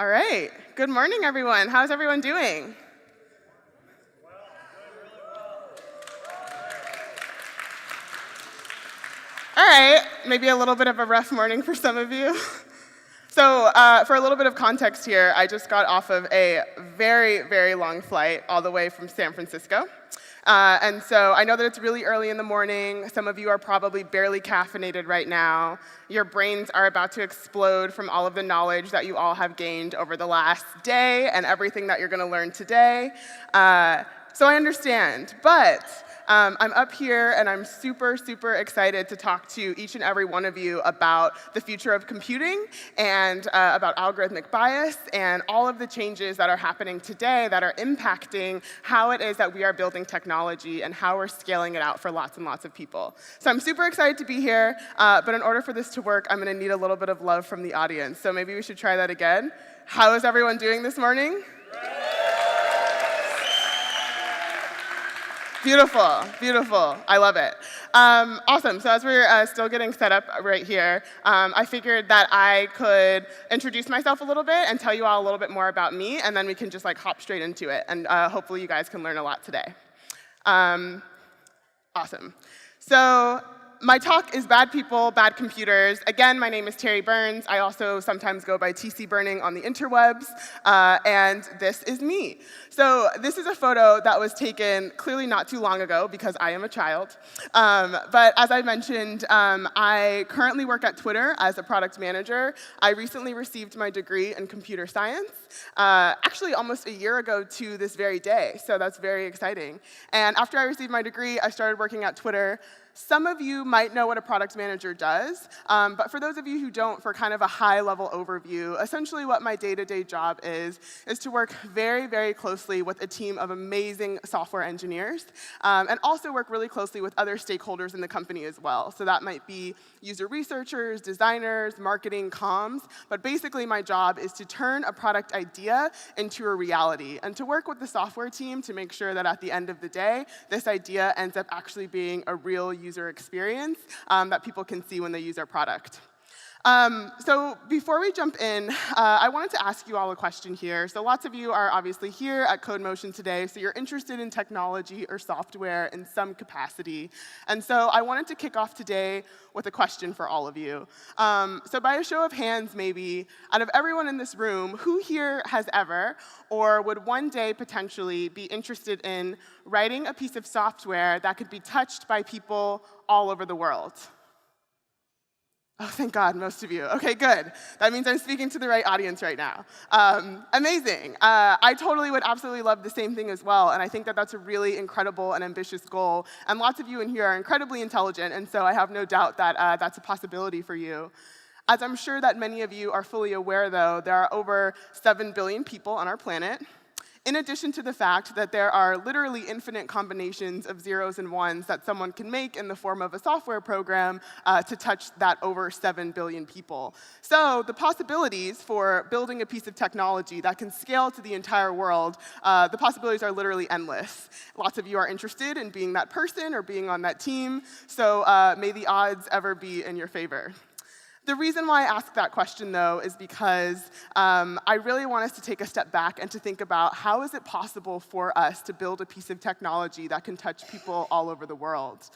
All right. Good morning, everyone. How's everyone doing? All right. Maybe a little bit of a rough morning for some of you. So for a little bit of context here, I just got off of a very, very long flight all the way from San Francisco. And so I know that it's really early in the morning. Some of you are probably barely caffeinated right now. Your brains are about to explode from all of the knowledge that you all have gained over the last day and everything that you're going to learn today. So I understand. But I'm up here and I'm super, super excited to talk to each and every one of you about the future of computing and about algorithmic bias and all of the changes that are happening today that are impacting how it is that we are building technology and how we're scaling it out for lots and lots of people. So I'm super excited to be here, but in order for this to work, I'm going to need a little bit of love from the audience. So maybe we should try that again. How is everyone doing this morning? Beautiful, beautiful. I love it. Awesome. So as we're still getting set up right here, I figured that I could introduce myself a little bit and tell you all a little bit more about me, and then we can just hop straight into it. And hopefully you guys can learn a lot today. Awesome. So my talk is Bad People, Bad Computers. Again, my name is Terri Burns. I also sometimes go by TC Burning on the interwebs, and this is me. So this is a photo that was taken clearly not too long ago because I am a child. But as I mentioned, I currently work at Twitter as a product manager. I recently received my degree in computer science, actually almost a year ago to this very day, so that's very exciting. And after I received my degree, I started working at Twitter. Some of you might know what a product manager does, but for those of you who don't, for kind of a high-level overview, essentially what my day-to-day job is to work very, very closely with a team of amazing software engineers, and also work really closely with other stakeholders in the company as well. So that might be user researchers, designers, marketing, comms, but basically my job is to turn a product idea into a reality, and to work with the software team to make sure that at the end of the day, this idea ends up actually being a real user experience that people can see when they use our product. So before we jump in, I wanted to ask you all a question here. So lots of you are obviously here at Codemotion today, so you're interested in technology or software in some capacity. And so I wanted to kick off today with a question for all of you. So by a show of hands, maybe, out of everyone in this room, who here has ever, or would one day potentially be interested in writing a piece of software that could be touched by people all over the world? Oh, thank God, most of you. Okay, good. That means I'm speaking to the right audience right now. Amazing. I totally would absolutely love the same thing as well, and I think that that's a really incredible and ambitious goal. And lots of you in here are incredibly intelligent, and so I have no doubt that that's a possibility for you. As I'm sure that many of you are fully aware, though, there are over 7 billion people on our planet, in addition to the fact that there are literally infinite combinations of zeros and ones that someone can make in the form of a software program to touch that over 7 billion people. So the possibilities for building a piece of technology that can scale to the entire world, the possibilities are literally endless. Lots of you are interested in being that person or being on that team, so may the odds ever be in your favor. The reason why I ask that question, though, is because I really want us to take a step back and to think about how is it possible for us to build a piece of technology that can touch people all over the world.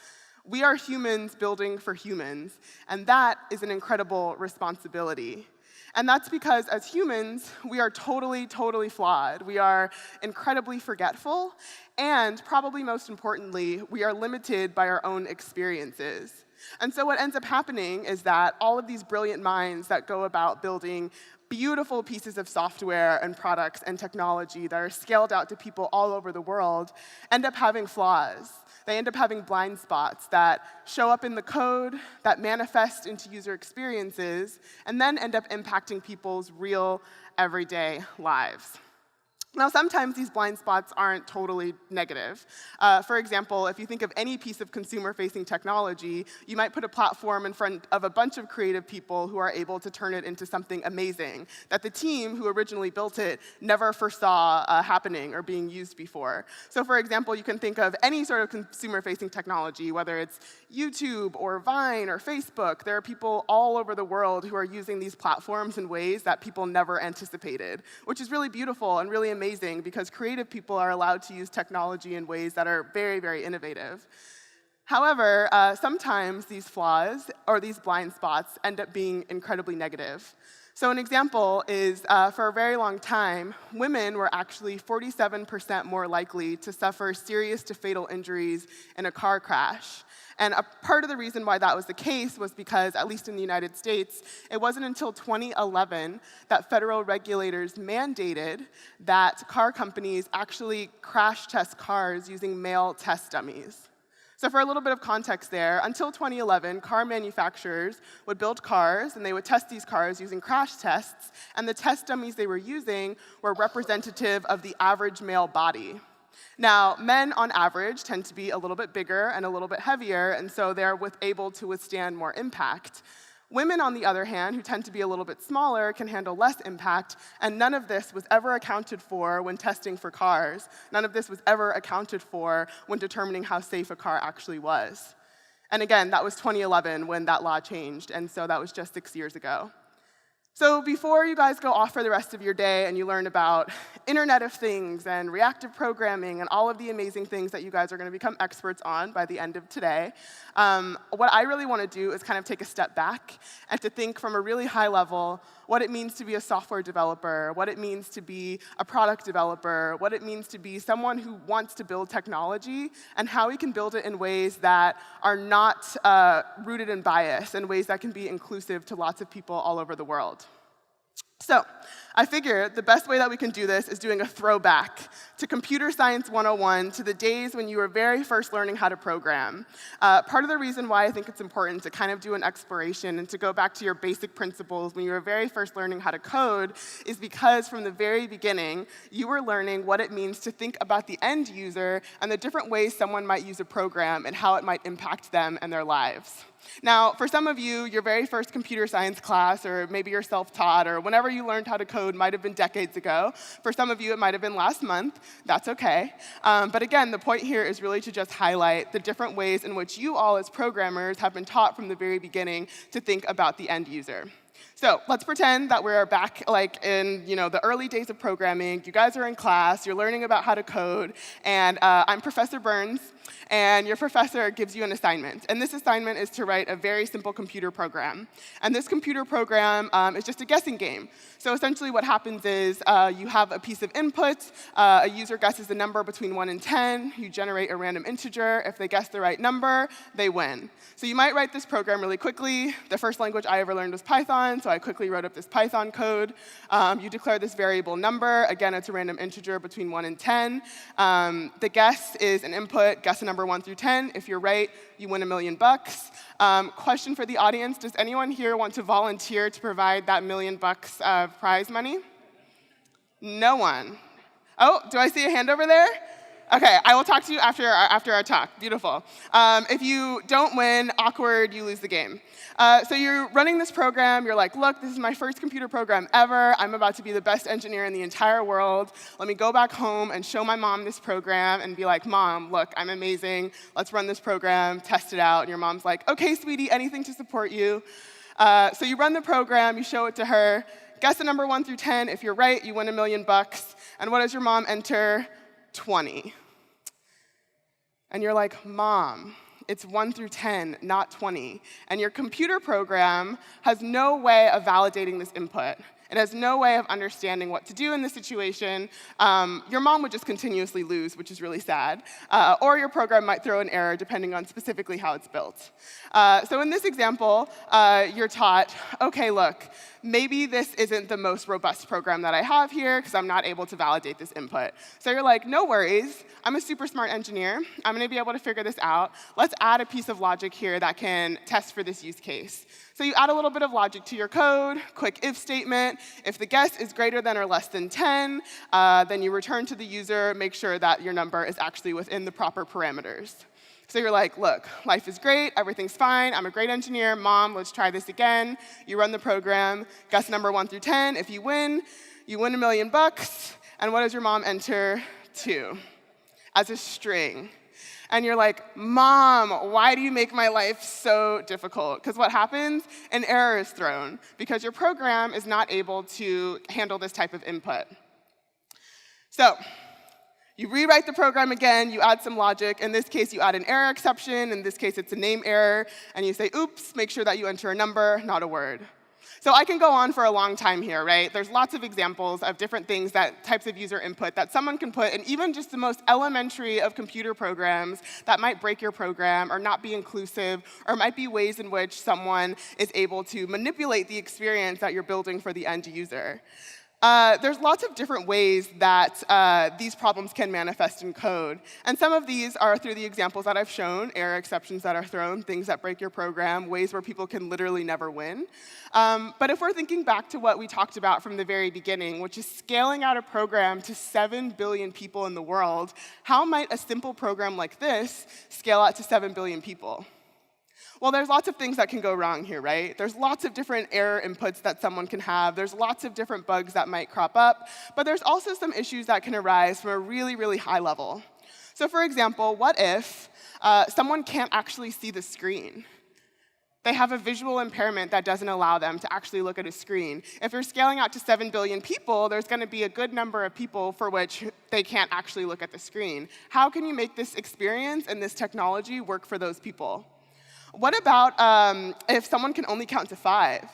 We are humans building for humans, and that is an incredible responsibility. And that's because as humans, we are totally, totally flawed. We are incredibly forgetful, and probably most importantly, we are limited by our own experiences. And so what ends up happening is that all of these brilliant minds that go about building beautiful pieces of software and products and technology that are scaled out to people all over the world end up having flaws. They end up having blind spots that show up in the code, that manifest into user experiences, and then end up impacting people's real, everyday lives. Now, sometimes these blind spots aren't totally negative. For example, if you think of any piece of consumer-facing technology, you might put a platform in front of a bunch of creative people who are able to turn it into something amazing that the team who originally built it never foresaw happening or being used before. So for example, you can think of any sort of consumer-facing technology, whether it's YouTube or Vine or Facebook. There are people all over the world who are using these platforms in ways that people never anticipated, which is really beautiful and really amazing because creative people are allowed to use technology in ways that are very, very innovative. However, sometimes these flaws or these blind spots end up being incredibly negative. So an example is, for a very long time, women were actually 47% more likely to suffer serious to fatal injuries in a car crash. And a part of the reason why that was the case was because, at least in the United States, it wasn't until 2011 that federal regulators mandated that car companies actually crash test cars using male test dummies. So for a little bit of context there, until 2011, car manufacturers would build cars, and they would test these cars using crash tests, and the test dummies they were using were representative of the average male body. Now, men on average tend to be a little bit bigger and a little bit heavier, and so they're able to withstand more impact. Women, on the other hand, who tend to be a little bit smaller, can handle less impact, and none of this was ever accounted for when testing for cars. None of this was ever accounted for when determining how safe a car actually was. And again, that was 2011 when that law changed, and so that was just 6 years ago. So before you guys go off for the rest of your day and you learn about Internet of Things and reactive programming and all of the amazing things that you guys are going to become experts on by the end of today, what I really want to do is kind of take a step back and to think from a really high level what it means to be a software developer, what it means to be a product developer, what it means to be someone who wants to build technology, and how we can build it in ways that are not rooted in bias, in ways that can be inclusive to lots of people all over the world. So I figured the best way that we can do this is doing a throwback to Computer Science 101, to the days when you were very first learning how to program. Part of the reason why I think it's important to kind of do an exploration and to go back to your basic principles when you were very first learning how to code is because from the very beginning, you were learning what it means to think about the end user and the different ways someone might use a program and how it might impact them and their lives. Now, for some of you, your very first computer science class, or maybe you're self-taught, or whenever you learned how to code might have been decades ago. For some of you, it might have been last month. That's okay. But again, the point here is really to just highlight the different ways in which you all as programmers have been taught from the very beginning to think about the end user. So let's pretend that we're back in the early days of programming. You guys are in class, you're learning about how to code, and I'm Professor Burns, and your professor gives you an assignment. And this assignment is to write a very simple computer program. And this computer program is just a guessing game. So essentially what happens is you have a piece of input, a user guesses a number between 1 and 10, you generate a random integer. If they guess the right number, they win. So you might write this program really quickly. The first language I ever learned was Python, so I quickly wrote up this Python code. You declare this variable number. Again, it's a random integer between 1 and 10. The guess is an input, guess a number 1 through 10. If you're right, you win $1 million. Question for the audience, does anyone here want to volunteer to provide that $1 million of prize money? No one. Oh, do I see a hand over there? Okay, I will talk to you after our talk. Beautiful. If you don't win, awkward, you lose the game. So you're running this program. You're like, look, this is my first computer program ever. I'm about to be the best engineer in the entire world. Let me go back home and show my mom this program and be like, Mom, look, I'm amazing. Let's run this program, test it out. And your mom's like, OK, sweetie, anything to support you. So you run the program. You show it to her. Guess the number 1 through 10. If you're right, you win $1 million. And what does your mom enter? 20. And you're like, Mom, it's 1 through 10, not 20. And your computer program has no way of validating this input. It has no way of understanding what to do in this situation. Your mom would just continuously lose, which is really sad. Or your program might throw an error, depending on specifically how it's built. So in this example, you're taught, OK, look, maybe this isn't the most robust program that I have here, because I'm not able to validate this input. So you're like, no worries. I'm a super smart engineer. I'm going to be able to figure this out. Let's add a piece of logic here that can test for this use case. So you add a little bit of logic to your code, quick if statement. If the guess is greater than or less than 10, then you return to the user, make sure that your number is actually within the proper parameters. So you're like, look, life is great, everything's fine, I'm a great engineer, mom, let's try this again. You run the program, guess number 1 through 10. If you win $1 million. And what does your mom enter? 2 as a string. And you're like, Mom, why do you make my life so difficult? Because what happens? An error is thrown because your program is not able to handle this type of input. So you rewrite the program again, you add some logic. In this case, you add an error exception. In this case, it's a name error. And you say, oops, make sure that you enter a number, not a word. So I can go on for a long time here, right? There's lots of examples of different things, types of user input that someone can put in even just the most elementary of computer programs that might break your program or not be inclusive, or might be ways in which someone is able to manipulate the experience that you're building for the end user. There's lots of different ways that these problems can manifest in code. And some of these are through the examples that I've shown, error exceptions that are thrown, things that break your program, ways where people can literally never win. But if we're thinking back to what we talked about from the very beginning, which is scaling out a program to 7 billion people in the world, how might a simple program like this scale out to 7 billion people? Well, there's lots of things that can go wrong here, right? There's lots of different error inputs that someone can have. There's lots of different bugs that might crop up. But there's also some issues that can arise from a really, really high level. So for example, what if someone can't actually see the screen? They have a visual impairment that doesn't allow them to actually look at a screen. If you're scaling out to 7 billion people, there's going to be a good number of people for which they can't actually look at the screen. How can you make this experience and this technology work for those people? What about if someone can only count to 5?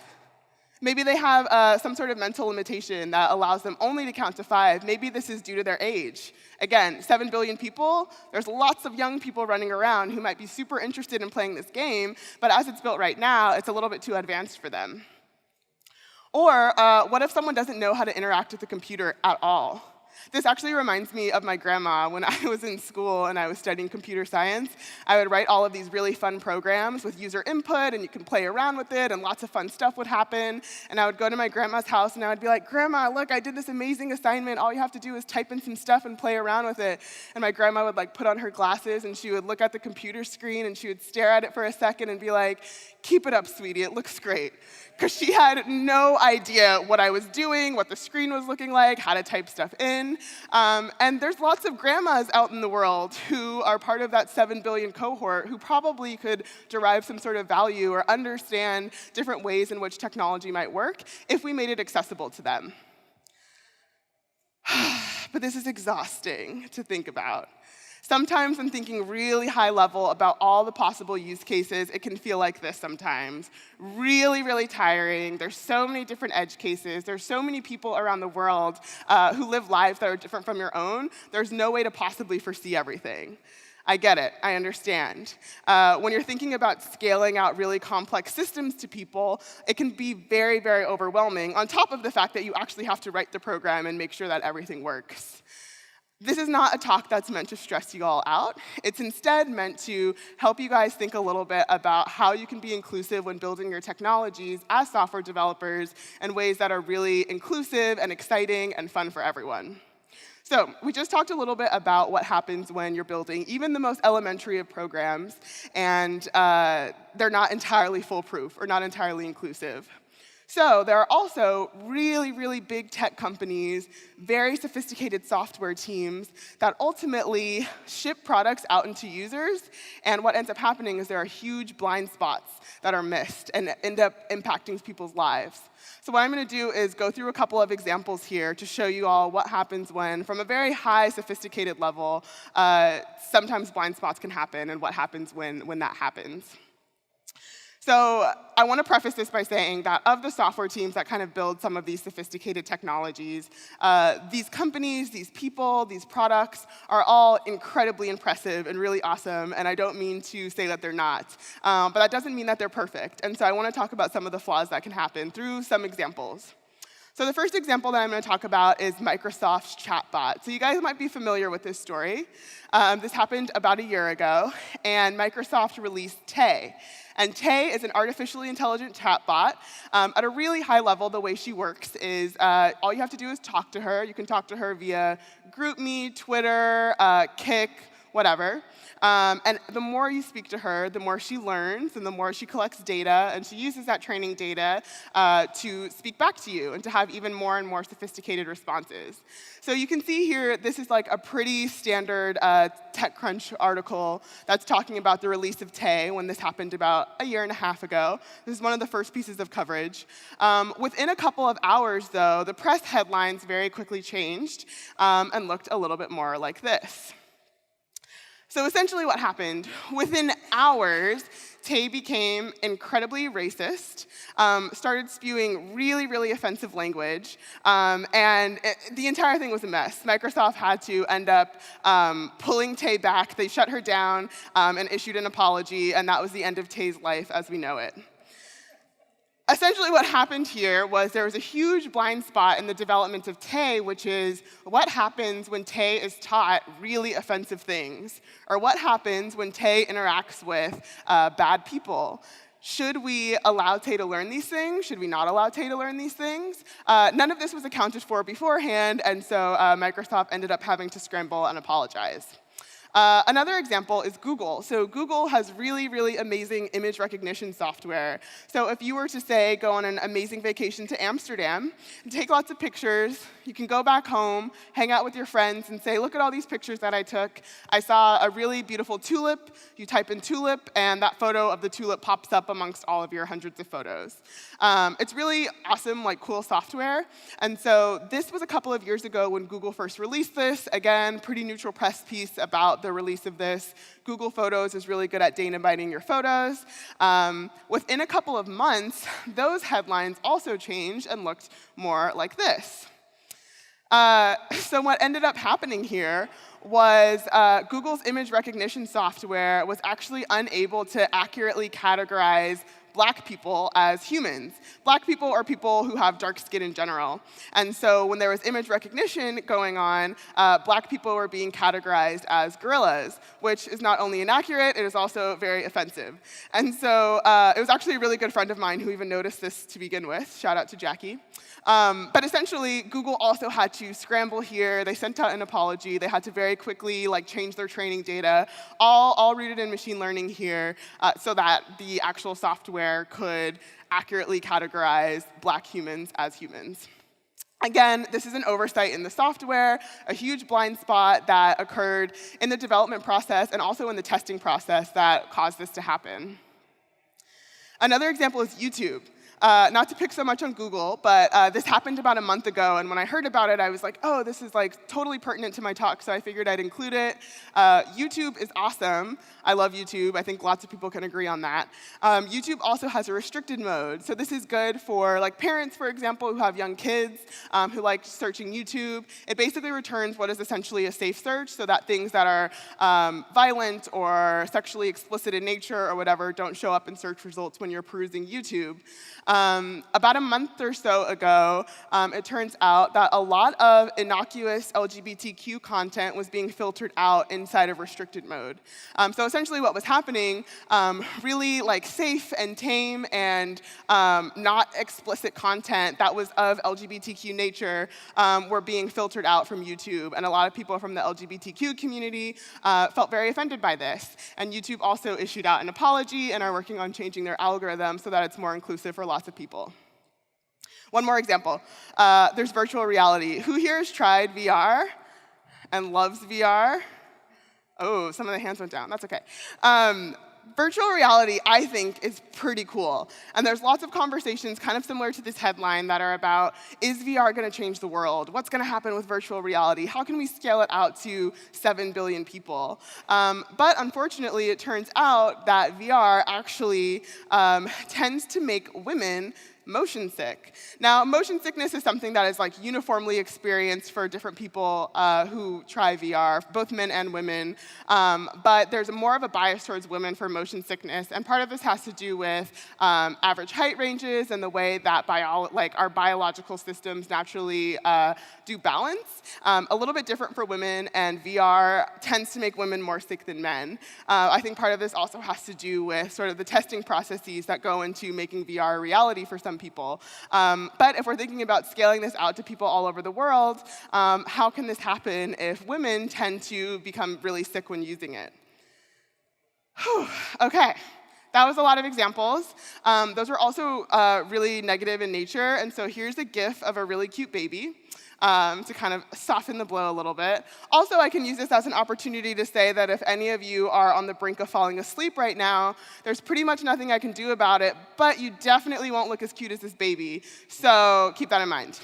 Maybe they have some sort of mental limitation that allows them only to count to 5. Maybe this is due to their age. Again, 7 billion people, there's lots of young people running around who might be super interested in playing this game, but as it's built right now, it's a little bit too advanced for them. Or what if someone doesn't know how to interact with the computer at all? This actually reminds me of my grandma. When I was in school and I was studying computer science, I would write all of these really fun programs with user input, and you can play around with it, and lots of fun stuff would happen. And I would go to my grandma's house, and I would be like, Grandma, look, I did this amazing assignment. All you have to do is type in some stuff and play around with it. And my grandma would put on her glasses, and she would look at the computer screen, and she would stare at it for a second and be like, keep it up, sweetie, it looks great. Because she had no idea what I was doing, what the screen was looking like, how to type stuff in. And there's lots of grandmas out in the world who are part of that 7 billion cohort who probably could derive some sort of value or understand different ways in which technology might work if we made it accessible to them. But this is exhausting to think about. Sometimes when thinking really high level about all the possible use cases, it can feel like this sometimes. Really, really tiring. There's so many different edge cases. There's so many people around the world who live lives that are different from your own. There's no way to possibly foresee everything. I get it. I understand. When you're thinking about scaling out really complex systems to people, it can be very, very overwhelming, on top of the fact that you actually have to write the program and make sure that everything works. This is not a talk that's meant to stress you all out. It's instead meant to help you guys think a little bit about how you can be inclusive when building your technologies as software developers in ways that are really inclusive and exciting and fun for everyone. So we just talked a little bit about what happens when you're building even the most elementary of programs and they're not entirely foolproof or not entirely inclusive. So there are also really, really big tech companies, very sophisticated software teams that ultimately ship products out into users, and what ends up happening is there are huge blind spots that are missed and end up impacting people's lives. So what I'm going to do is go through a couple of examples here to show you all what happens when, from a very high sophisticated level, sometimes blind spots can happen, and what happens when that happens. So I want to preface this by saying that of the software teams that kind of build some of these sophisticated technologies, these companies, these people, these products are all incredibly impressive and really awesome, and I don't mean to say that they're not. But that doesn't mean that they're perfect, and so I want to talk about some of the flaws that can happen through some examples. So the first example that I'm going to talk about is Microsoft's chatbot. So you guys might be familiar with this story. This happened about a year ago, and Microsoft released Tay. And Tay is an artificially intelligent chatbot. At a really high level, the way she works is all you have to do is talk to her. You can talk to her via GroupMe, Twitter, Kik, whatever. And the more you speak to her, the more she learns and the more she collects data, and she uses that training data to speak back to you and to have even more and more sophisticated responses. So you can see here, this is like a pretty standard TechCrunch article that's talking about the release of Tay when this happened about a year and a half ago. This is one of the first pieces of coverage. Within a couple of hours, though, the press headlines very quickly changed and looked a little bit more like this. So essentially what happened, within hours, Tay became incredibly racist, started spewing really, really offensive language, and the entire thing was a mess. Microsoft had to end up pulling Tay back. They shut her down and issued an apology, and that was the end of Tay's life as we know it. Essentially what happened here was there was a huge blind spot in the development of Tay, which is what happens when Tay is taught really offensive things, or what happens when Tay interacts with bad people. Should we allow Tay to learn these things? Should we not allow Tay to learn these things? None of this was accounted for beforehand, and so Microsoft ended up having to scramble and apologize. Another example is Google. So Google has really, really amazing image recognition software. So if you were to, say, go on an amazing vacation to Amsterdam, and take lots of pictures, you can go back home, hang out with your friends, and say, look at all these pictures that I took. I saw a really beautiful tulip. You type in tulip, and that photo of the tulip pops up amongst all of your hundreds of photos. It's really awesome, like cool software. And so this was a couple of years ago when Google first released this. Again, pretty neutral press piece about the release of this. Google Photos is really good at dynamiting your photos. Within a couple of months, those headlines also changed and looked more like this. So what ended up happening here was Google's image recognition software was actually unable to accurately categorize Black people as humans. Black people are people who have dark skin in general. And so when there was image recognition going on, Black people were being categorized as gorillas, which is not only inaccurate, it is also very offensive. And so it was actually a really good friend of mine who even noticed this to begin with. Shout out to Jackie. But essentially, Google also had to scramble here. They sent out an apology. They had to very quickly change their training data, all rooted in machine learning here, so that the actual software could accurately categorize Black humans as humans. Again, this is an oversight in the software, a huge blind spot that occurred in the development process and also in the testing process that caused this to happen. Another example is YouTube. Not to pick so much on Google, but this happened about a month ago, and when I heard about it, I was like, oh, this is totally pertinent to my talk, so I figured I'd include it. YouTube is awesome. I love YouTube. I think lots of people can agree on that. YouTube also has a restricted mode, so this is good for parents, for example, who have young kids, who like searching YouTube. It basically returns what is essentially a safe search, so that things that are violent or sexually explicit in nature or whatever don't show up in search results when you're perusing YouTube. About a month or so ago, it turns out that a lot of innocuous LGBTQ content was being filtered out inside of restricted mode. So essentially what was happening, really safe and tame and not explicit content that was of LGBTQ nature were being filtered out from YouTube. And a lot of people from the LGBTQ community felt very offended by this. And YouTube also issued out an apology and are working on changing their algorithm so that it's more inclusive for lots of people. One more example. There's virtual reality. Who here has tried VR and loves VR? Oh, some of the hands went down. That's okay. Virtual reality, I think, is pretty cool. And there's lots of conversations kind of similar to this headline that are about, is VR going to change the world? What's going to happen with virtual reality? How can we scale it out to 7 billion people? But unfortunately, it turns out that VR actually tends to make women motion sick. Now, motion sickness is something that is like uniformly experienced for different people who try VR, both men and women. But there's more of a bias towards women for motion sickness, and part of this has to do with average height ranges and the way that our biological systems naturally do balance. A little bit different for women, and VR tends to make women more sick than men. I think part of this also has to do with sort of the testing processes that go into making VR a reality for some people. But if we're thinking about scaling this out to people all over the world, how can this happen if women tend to become really sick when using it? Whew. Okay. That was a lot of examples. Those were also really negative in nature, and so here's a GIF of a really cute baby to kind of soften the blow a little bit. Also, I can use this as an opportunity to say that if any of you are on the brink of falling asleep right now, there's pretty much nothing I can do about it, but you definitely won't look as cute as this baby, so keep that in mind.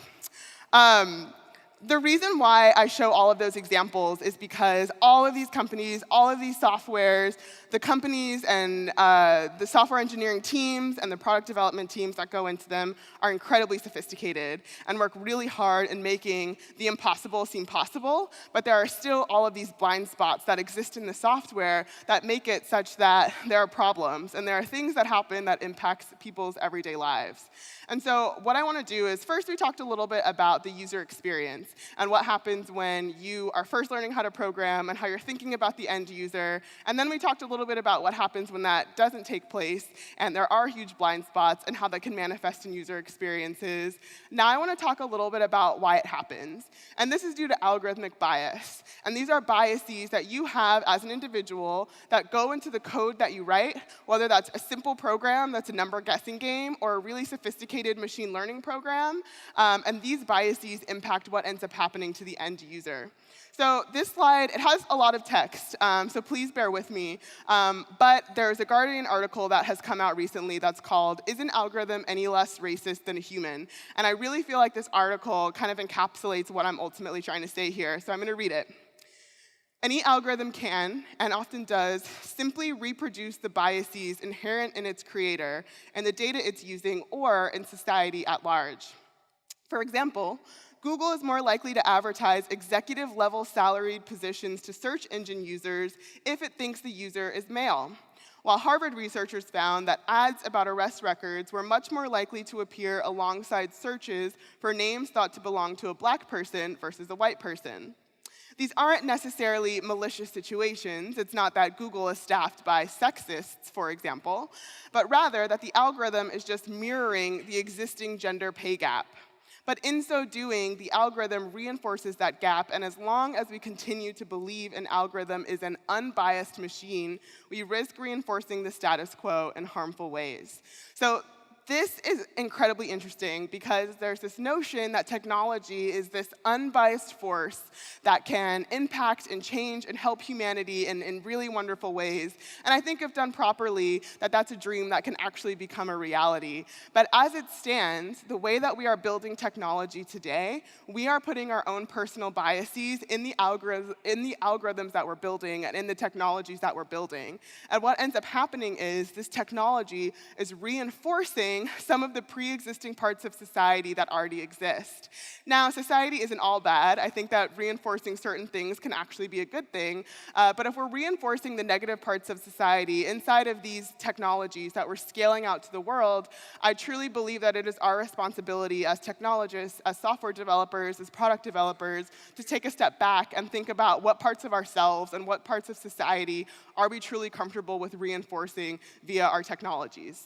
The reason why I show all of those examples is because all of these companies, all of these softwares, the companies and the software engineering teams and the product development teams that go into them are incredibly sophisticated and work really hard in making the impossible seem possible, but there are still all of these blind spots that exist in the software that make it such that there are problems, and there are things that happen that impacts people's everyday lives. And so what I want to do is, first we talked a little bit about the user experience and what happens when you are first learning how to program and how you're thinking about the end user. And then we talked a little bit about what happens when that doesn't take place and there are huge blind spots and how that can manifest in user experiences. Now I want to talk a little bit about why it happens. And this is due to algorithmic bias. And these are biases that you have as an individual that go into the code that you write, whether that's a simple program that's a number guessing game or a really sophisticated machine learning program, and these biases impact what ends up happening to the end user. So this slide, it has a lot of text, so please bear with me. But there's a Guardian article that has come out recently that's called, "Is an Algorithm Any Less Racist Than a Human?" And I really feel like this article kind of encapsulates what I'm ultimately trying to say here, so I'm going to read it. Any algorithm can, and often does, simply reproduce the biases inherent in its creator and the data it's using or in society at large. For example, Google is more likely to advertise executive-level salaried positions to search engine users if it thinks the user is male, while Harvard researchers found that ads about arrest records were much more likely to appear alongside searches for names thought to belong to a black person versus a white person. These aren't necessarily malicious situations. It's not that Google is staffed by sexists, for example, but rather that the algorithm is just mirroring the existing gender pay gap. But in so doing, the algorithm reinforces that gap, and as long as we continue to believe an algorithm is an unbiased machine, we risk reinforcing the status quo in harmful ways. So this is incredibly interesting because there's this notion that technology is this unbiased force that can impact and change and help humanity in really wonderful ways. And I think if done properly, that's a dream that can actually become a reality. But as it stands, the way that we are building technology today, we are putting our own personal biases in the algorithms that we're building and in the technologies that we're building. And what ends up happening is this technology is reinforcing some of the pre-existing parts of society that already exist. Now, society isn't all bad. I think that reinforcing certain things can actually be a good thing. But if we're reinforcing the negative parts of society inside of these technologies that we're scaling out to the world, I truly believe that it is our responsibility as technologists, as software developers, as product developers, to take a step back and think about what parts of ourselves and what parts of society are we truly comfortable with reinforcing via our technologies.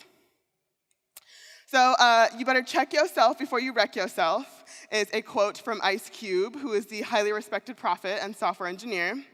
So you better check yourself before you wreck yourself is a quote from Ice Cube, who is the highly respected prophet and software engineer.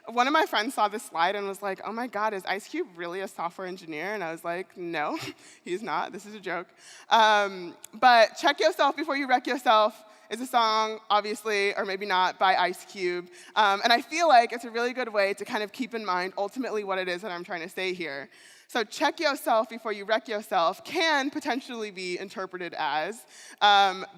One of my friends saw this slide and was like, "Oh my God, is Ice Cube really a software engineer?" And I was like, "No, he's not. This is a joke." But Check Yourself Before You Wreck Yourself is a song, obviously, or maybe not, by Ice Cube. And I feel like it's a really good way to kind of keep in mind ultimately what it is that I'm trying to say here. So check yourself before you wreck yourself can potentially be interpreted as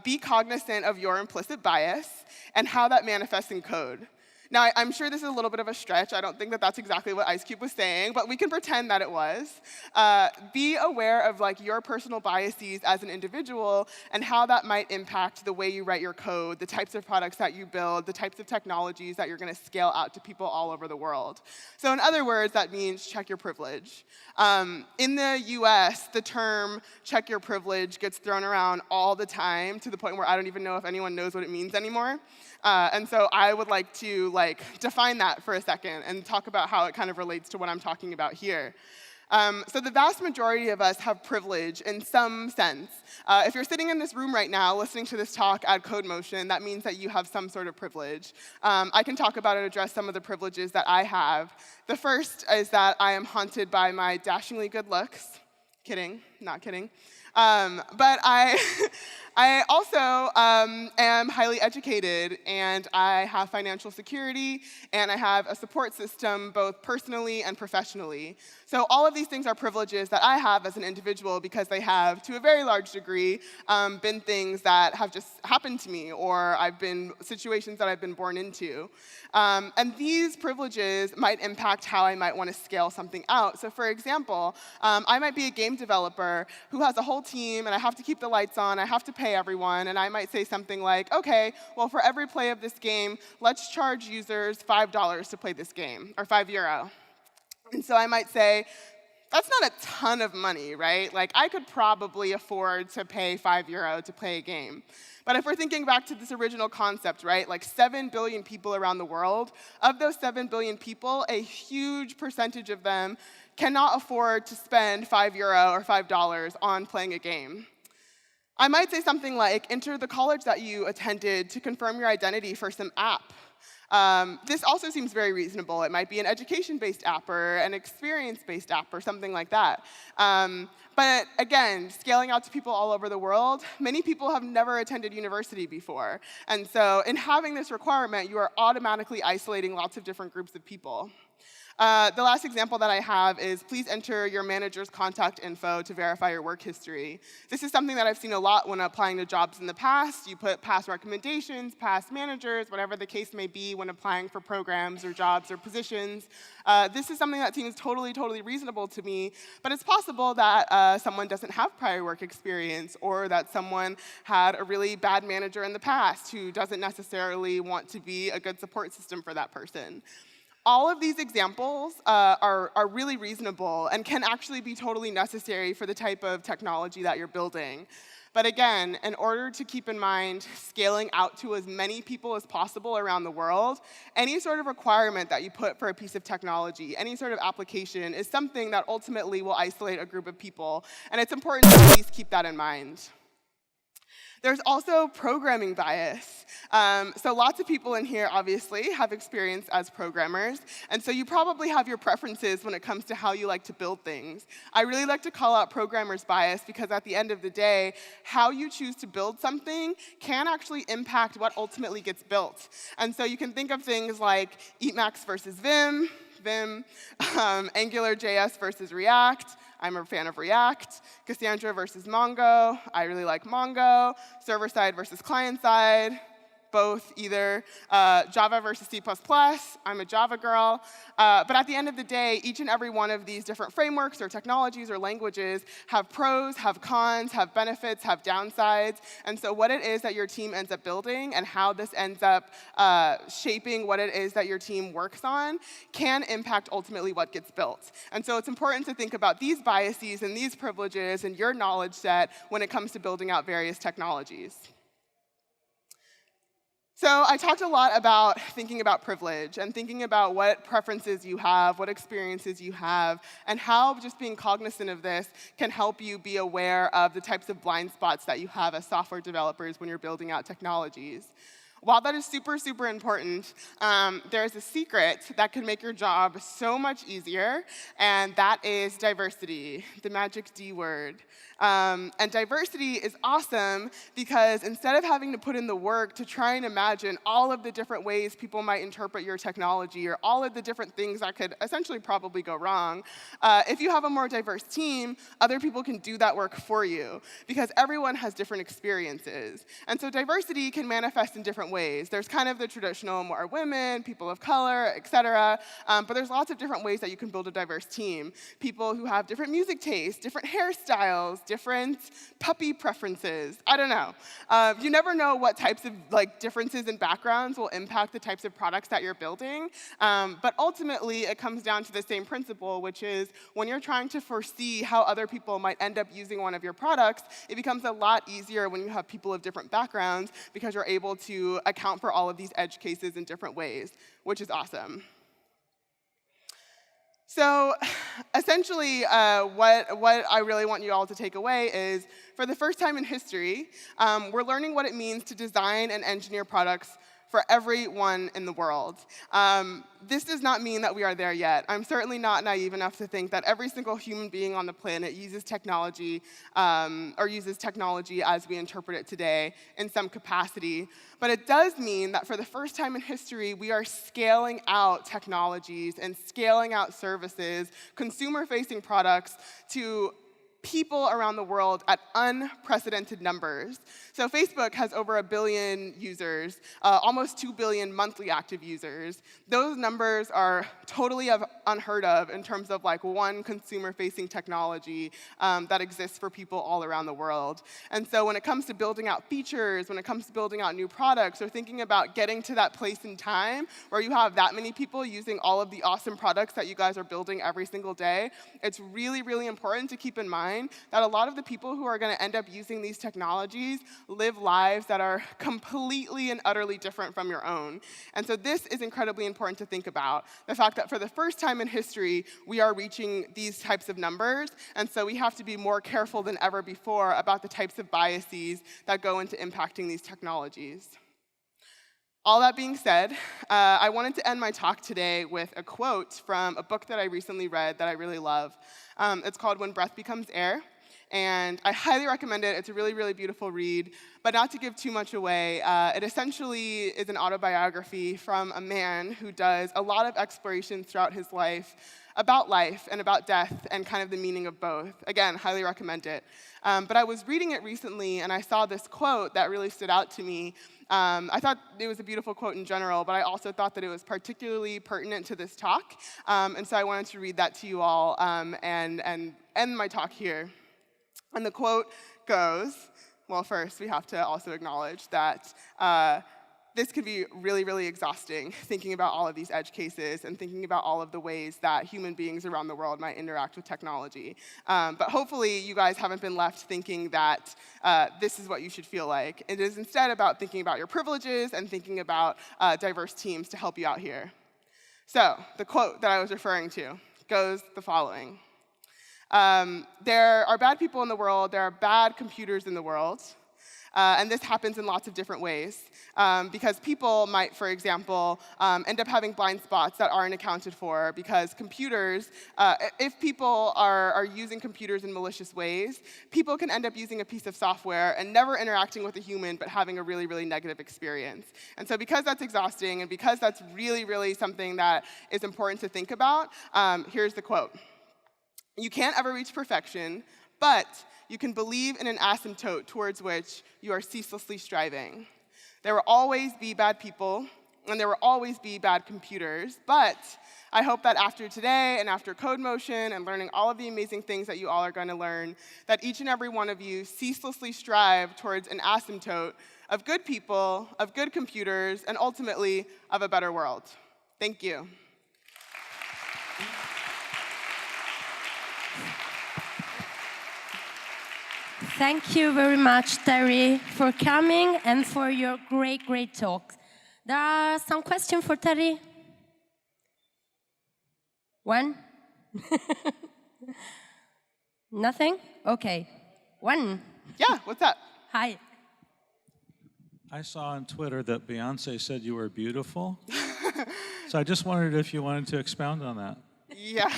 be cognizant of your implicit bias and how that manifests in code. Now, I'm sure this is a little bit of a stretch. I don't think that that's exactly what Ice Cube was saying, but we can pretend that it was. Be aware of your personal biases as an individual and how that might impact the way you write your code, the types of products that you build, the types of technologies that you're going to scale out to people all over the world. So in other words, that means check your privilege. In the US, the term check your privilege gets thrown around all the time to the point where I don't even know if anyone knows what it means anymore. And so I would like to define that for a second and talk about how it kind of relates to what I'm talking about here. So the vast majority of us have privilege in some sense. If you're sitting in this room right now listening to this talk at Codemotion, that means that you have some sort of privilege. I can talk about and address some of the privileges that I have. The first is that I am haunted by my dashingly good looks. Kidding, not kidding. But I also am highly educated, and I have financial security, and I have a support system both personally and professionally. So all of these things are privileges that I have as an individual because they have, to a very large degree, been things that have just happened to me, or situations that I've been born into. And these privileges might impact how I might want to scale something out. So for example, I might be a game developer who has a whole team, and I have to keep the lights on, I have to pay everyone, and I might say something like, okay, well, for every play of this game, let's charge users $5 to play this game, or €5. And so I might say, that's not a ton of money, right? I could probably afford to pay €5 to play a game. But if we're thinking back to this original concept, right, 7 billion people around the world, of those 7 billion people, a huge percentage of them cannot afford to spend €5 or $5 on playing a game. I might say something like, enter the college that you attended to confirm your identity for some app. This also seems very reasonable. It might be an education-based app or an experience-based app or something like that. But again, scaling out to people all over the world, many people have never attended university before. And so in having this requirement, you are automatically isolating lots of different groups of people. The last example that I have is please enter your manager's contact info to verify your work history. This is something that I've seen a lot when applying to jobs in the past. You put past recommendations, past managers, whatever the case may be when applying for programs or jobs or positions. This is something that seems totally, totally reasonable to me, but it's possible that someone doesn't have prior work experience, or that someone had a really bad manager in the past who doesn't necessarily want to be a good support system for that person. All of these examples are really reasonable and can actually be totally necessary for the type of technology that you're building. But again, in order to keep in mind scaling out to as many people as possible around the world, any sort of requirement that you put for a piece of technology, any sort of application, is something that ultimately will isolate a group of people. And it's important to at least keep that in mind. There's also programming bias. So lots of people in here, obviously, have experience as programmers, and so you probably have your preferences when it comes to how you like to build things. I really like to call out programmer's bias because at the end of the day, how you choose to build something can actually impact what ultimately gets built. And so you can think of things like Emacs versus Vim, AngularJS versus React. I'm a fan of React. Cassandra versus Mongo. I really like Mongo. Server-side versus client-side. Both either. Java versus C++. I'm a Java girl. But at the end of the day, each and every one of these different frameworks or technologies or languages have pros, have cons, have benefits, have downsides. And so what it is that your team ends up building and how this ends up shaping what it is that your team works on can impact ultimately what gets built. And so it's important to think about these biases and these privileges and your knowledge set when it comes to building out various technologies. So I talked a lot about thinking about privilege and thinking about what preferences you have, what experiences you have, and how just being cognizant of this can help you be aware of the types of blind spots that you have as software developers when you're building out technologies. While that is super, super important, there's a secret that can make your job so much easier, and that is diversity, the magic D word. And diversity is awesome because instead of having to put in the work to try and imagine all of the different ways people might interpret your technology or all of the different things that could essentially probably go wrong, if you have a more diverse team, other people can do that work for you because everyone has different experiences. And so diversity can manifest in different different ways. There's kind of the traditional more women, people of color, et cetera, but there's lots of different ways that you can build a diverse team. People who have different music tastes, different hairstyles, different puppy preferences. I don't know. You never know what types of differences in backgrounds will impact the types of products that you're building, but ultimately it comes down to the same principle, which is when you're trying to foresee how other people might end up using one of your products, it becomes a lot easier when you have people of different backgrounds because you're able to account for all of these edge cases in different ways, which is awesome. So essentially, what I really want you all to take away is, for the first time in history, we're learning what it means to design and engineer products for everyone in the world. This does not mean that we are there yet. I'm certainly not naive enough to think that every single human being on the planet uses technology or uses technology as we interpret it today in some capacity. But it does mean that for the first time in history, we are scaling out technologies and scaling out services, consumer-facing products, to people around the world at unprecedented numbers. So Facebook has over 1 billion users, almost 2 billion monthly active users. Those numbers are totally unheard of in terms of one consumer-facing technology that exists for people all around the world. And so when it comes to building out features, when it comes to building out new products, or thinking about getting to that place in time where you have that many people using all of the awesome products that you guys are building every single day, it's really, really important to keep in mind that a lot of the people who are going to end up using these technologies live lives that are completely and utterly different from your own. And so this is incredibly important to think about, the fact that for the first time in history, we are reaching these types of numbers, and so we have to be more careful than ever before about the types of biases that go into impacting these technologies. All that being said, I wanted to end my talk today with a quote from a book that I recently read that I really love. It's called When Breath Becomes Air, and I highly recommend it. It's a really, really beautiful read, but not to give too much away, it essentially is an autobiography from a man who does a lot of explorations throughout his life and about death and kind of the meaning of both. Again, highly recommend it. But I was reading it recently, and I saw this quote that really stood out to me. I thought it was a beautiful quote in general, but I also thought that it was particularly pertinent to this talk. And so I wanted to read that to you all and end my talk here. And the quote goes, well, first, we have to also acknowledge that this could be really, really exhausting, thinking about all of these edge cases and thinking about all of the ways that human beings around the world might interact with technology. But hopefully, you guys haven't been left thinking that this is what you should feel like. It is instead about thinking about your privileges and thinking about diverse teams to help you out here. So the quote that I was referring to goes the following. There are bad people in the world. There are bad computers in the world. And this happens in lots of different ways, because people might, for example, end up having blind spots that aren't accounted for, because computers, if people are using computers in malicious ways, people can end up using a piece of software and never interacting with a human, but having a really, really negative experience. And so because that's exhausting, and because that's really, really something that is important to think about, here's the quote. You can't ever reach perfection, but you can believe in an asymptote towards which you are ceaselessly striving. There will always be bad people, and there will always be bad computers, but I hope that after today and after Codemotion and learning all of the amazing things that you all are going to learn, that each and every one of you ceaselessly strive towards an asymptote of good people, of good computers, and ultimately of a better world. Thank you. Thank you very much, Terri, for coming and for your great, great talk. There are some questions for Terri? One? Nothing? Okay. One. Yeah, what's up? Hi. I saw on Twitter that Beyonce said you were beautiful. So I just wondered if you wanted to expound on that. Yeah.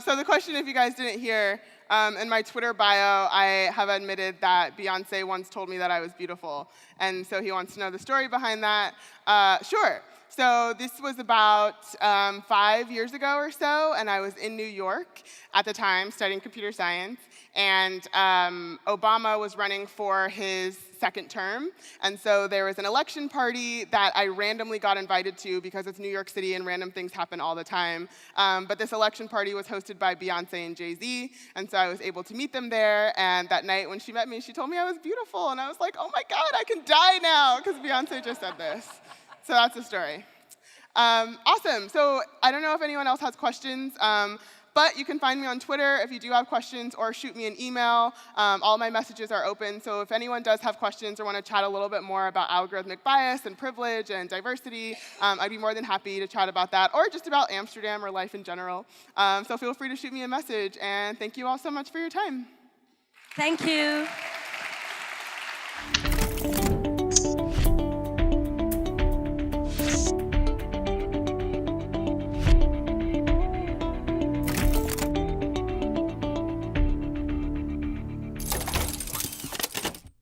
So the question, if you guys didn't hear, In my Twitter bio, I have admitted that Beyonce once told me that I was beautiful. And so he wants to know the story behind that. Sure. So this was about 5 years ago or so, and I was in New York at the time studying computer science. And Obama was running for his second term. And so there was an election party that I randomly got invited to because it's New York City and random things happen all the time. But this election party was hosted by Beyonce and Jay-Z. And so I was able to meet them there. And that night when she met me, she told me I was beautiful. And I was like, oh my God, I can die now because Beyonce just said this. So that's the story. Awesome. So I don't know if anyone else has questions. But you can find me on Twitter if you do have questions, or shoot me an email. All my messages are open, so if anyone does have questions or want to chat a little bit more about algorithmic bias and privilege and diversity, I'd be more than happy to chat about that, or just about Amsterdam or life in general. So feel free to shoot me a message, and thank you all so much for your time. Thank you.